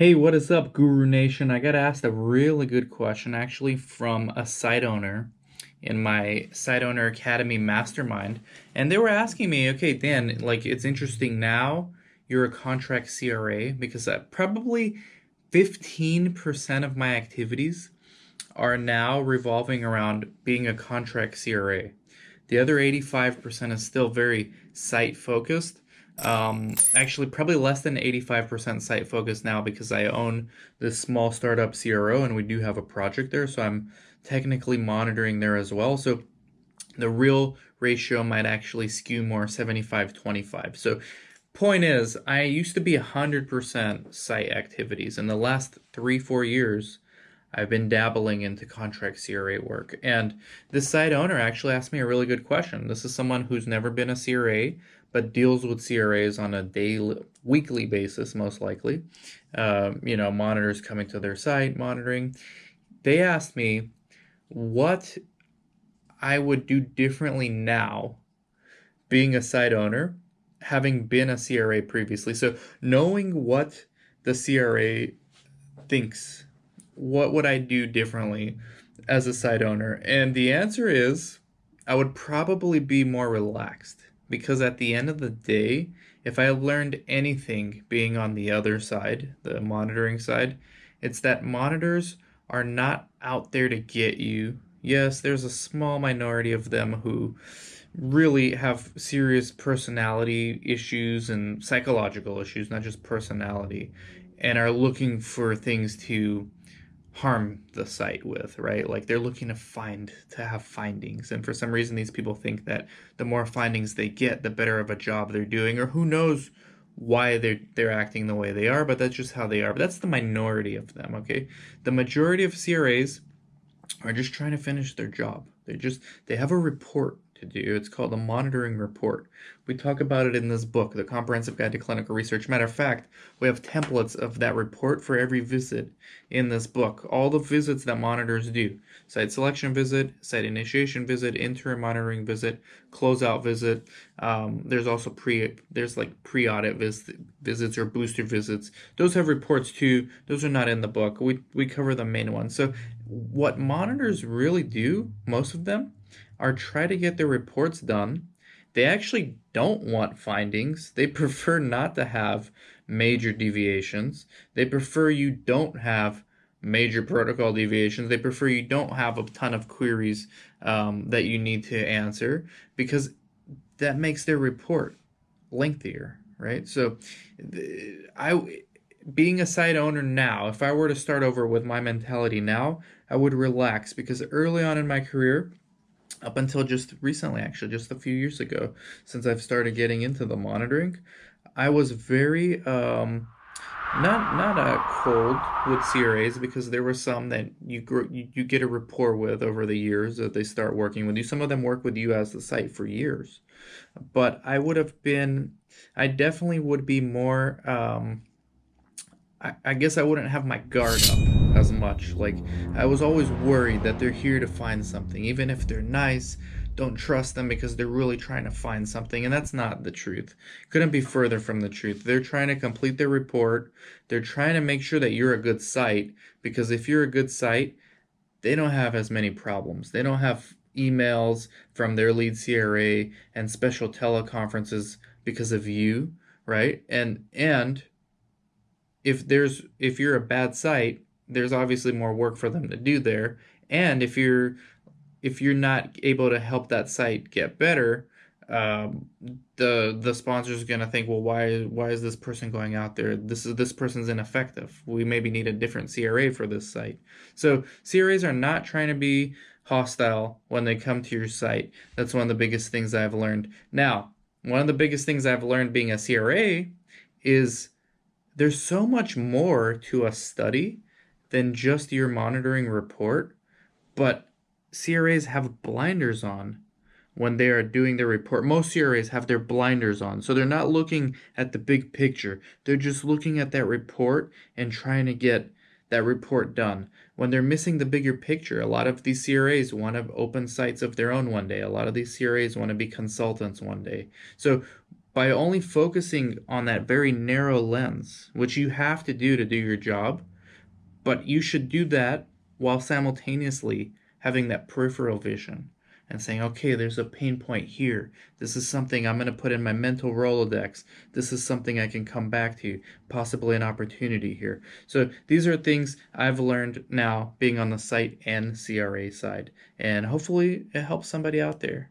Hey, what is up, Guru Nation? I got asked a really good question actually from a site owner in my Site Owner Academy mastermind. And they were asking me, okay, Dan, like it's interesting now you're a contract CRA because probably 15% of my activities are now revolving around being a contract CRA. The other 85% is still very site focused. Actually, probably less than 85% site focused now because I own this small startup CRO and we do have a project there. So I'm technically monitoring there as well. So the real ratio might actually skew more 75-25. So point is, I used to be 100% site activities. In the last 3-4 years, I've been dabbling into contract CRA work. And this site owner actually asked me a really good question. This is someone who's never been a CRA, but deals with CRAs on a daily, weekly basis, most likely. Monitors coming to their site, monitoring. They asked me what I would do differently now, being a site owner, having been a CRA previously. So knowing what the CRA thinks, what would I do differently as a site owner? And the answer is I would probably be more relaxed because at the end of the day, if I learned anything being on the other side, the monitoring side, it's that monitors are not out there to get you. Yes, there's a small minority of them who really have serious personality issues and psychological issues, not just personality, and are looking for things to harm the site with, right? Like they're looking to have findings. And for some reason these people think that the more findings they get, the better of a job they're doing, or who knows why they're acting the way they are, but that's just how they are. But that's the minority of them, okay? The majority of CRAs are just trying to finish their job. They have a report to do. It's called a monitoring report. We talk about it in this book, The Comprehensive Guide to Clinical Research. Matter of fact, we have templates of that report for every visit in this book. All the visits that monitors do. Site selection visit, site initiation visit, interim monitoring visit, closeout visit. There's like pre-audit visits or booster visits. Those have reports too. Those are not in the book. We cover the main ones. So what monitors really do, most of them, are try to get their reports done. They actually don't want findings. They prefer not to have major deviations. They prefer you don't have major protocol deviations. They prefer you don't have a ton of queries that you need to answer because that makes their report lengthier, right? So I being a site owner now, if I were to start over with my mentality now, I would relax because early on in my career, up until just recently, actually, just a few years ago, since I've started getting into the monitoring, I was very not cold with CRAs because there were some that you get a rapport with over the years that they start working with you. Some of them work with you as the site for years, but I definitely would be more. I guess I wouldn't have my guard up as much. Like, I was always worried that they're here to find something. Even if they're nice, don't trust them because they're really trying to find something. And that's not the truth. Couldn't be further from the truth. They're trying to complete their report. They're trying to make sure that you're a good site because if you're a good site, they don't have as many problems. They don't have emails from their lead CRA and special teleconferences because of you, right? And if you're a bad site, there's obviously more work for them to do there. And if you're not able to help that site get better, the sponsor's gonna think, well, why is this person going out there? This person's ineffective. We maybe need a different CRA for this site. So CRAs are not trying to be hostile when they come to your site. That's one of the biggest things I've learned. Now, one of the biggest things I've learned being a CRA is there's so much more to a study than just your monitoring report, but CRAs have blinders on when they are doing their report. Most CRAs have their blinders on, so they're not looking at the big picture. They're just looking at that report and trying to get that report done. When they're missing the bigger picture, a lot of these CRAs want to open sites of their own one day. A lot of these CRAs want to be consultants one day. So by only focusing on that very narrow lens, which you have to do your job, but you should do that while simultaneously having that peripheral vision and saying, okay, there's a pain point here. This is something I'm going to put in my mental Rolodex. This is something I can come back to, possibly an opportunity here. So these are things I've learned now being on the site and CRA side, and hopefully it helps somebody out there.